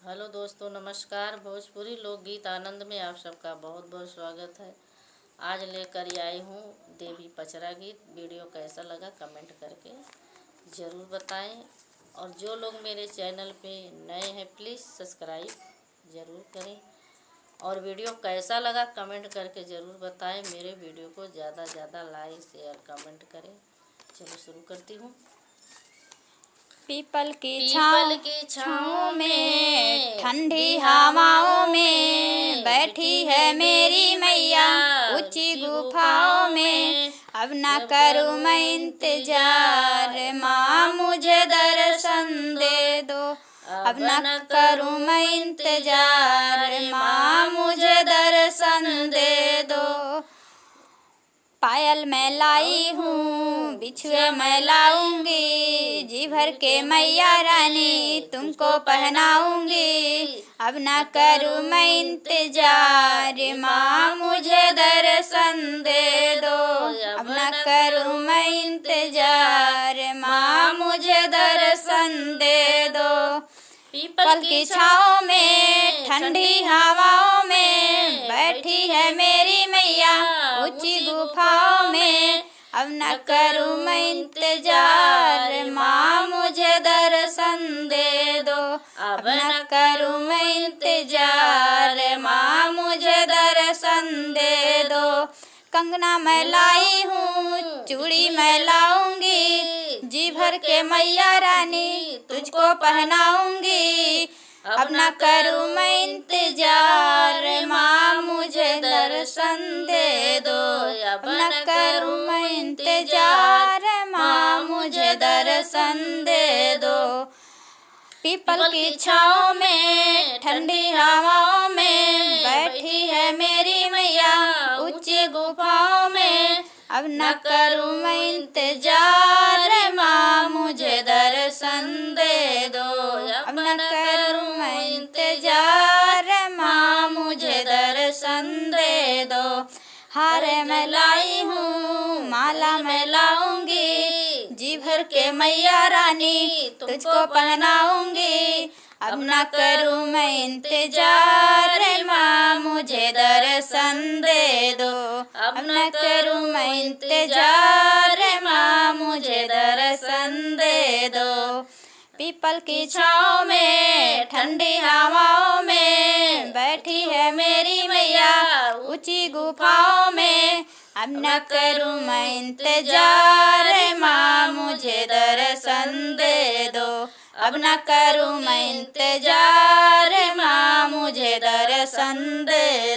Hello दोस्तों, नमस्कार। भोजपुरी लोकगीत आनंद में आप सबका बहुत बहुत स्वागत है। आज लेकर आई हूँ देवी पचरा गीत। वीडियो कैसा लगा कमेंट करके ज़रूर बताएं। और जो लोग मेरे चैनल पे नए हैं प्लीज़ सब्सक्राइब ज़रूर करें। और वीडियो कैसा लगा कमेंट करके ज़रूर बताएं। मेरे वीडियो को ज़्यादा ज़्यादा लाइक शेयर कमेंट करें। चलो शुरू करती हूँ। पीपल की छाँव में ठंडी हवाओं में बैठी है मेरी मैया ऊंची गुफाओं में। अब न करूँ मैं इंतजार, माँ मुझे दर्शन दे दो। अब न करूँ मैं इंतजार, माँ मुझे दर्शन दे दो। पायल मैं लाई हूँ बिछुए मैं लाऊंगी, जी भर के मैया रानी तुमको पहनाऊंगी। अब न करूँ मैं इंतजार, माँ मुझे दर्शन दे दो। अब न करूँ मैं इंतजार, माँ मुझे दर्शन दे दो। पीपल की छाँव में ठंडी हवाओं में बैठी है मेरी मैया ऊंची गुफाओं में। अब न करूँ मैं इंतजार, माँ मुझे दर्शन दे दो। अब न करूँ मैं इंतजार, माँ मुझे दर्शन दे दो। कंगना मैं लाई हूँ चूड़ी मैं लाऊंगी, जी भर के मैया रानी तुझको पहनाऊंगी। अब न करूँ मैं इंतजार, माँ मुझे दर्शन दे दो। अब न करूँ मैं इंतजार, माँ मुझे दर्शन दे दो। पीपल की छाँव में ठंडी हवाओं में बैठी है मेरी मैया ऊंची गुफाओं में। अब न करूँ मैं इंतजार, माँ मुझे दर्शन दे दो। अब न करूँ मैं इंतजार, माँ मुझे दर्शन दे दो। हार मैं लाई हूँ माला मैं लाऊंगी, जी भर के मैया रानी तुझको पहनाऊंगी। अब न करूँ मैं इंतजार, माँ मुझे दर्शन दे दो। अब न करूँ मैं इंतजार, माँ मुझे दर्शन दे दो। पीपल की छाँव में ठंडी हवाओं में बैठी है मेरी मैया ऊंची गुफाओं में। अब न करूँ मैं इंतजार, माँ मुझे दर्शन दे दो। अब न करूँ मैं इंतजार, माँ मुझे दर्शन दे दो।